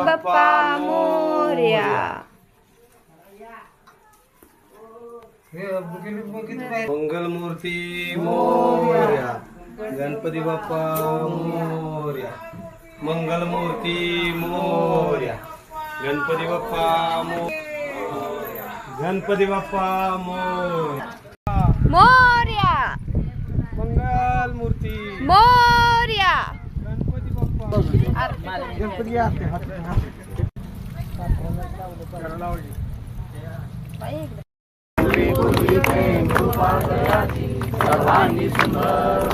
बाप्पा मोरया. मंगलमूर्ती मोरया. गणपती बाप्पा मोरया. मंगलमूर्ती मोरया. गणपती बाप्पा मोरया. गणपती बाप्पा मोरया. मोरया. मंगलमूर्ती मोरया. गणपती बाप्पा. गणपती सर्वांनी सुंदर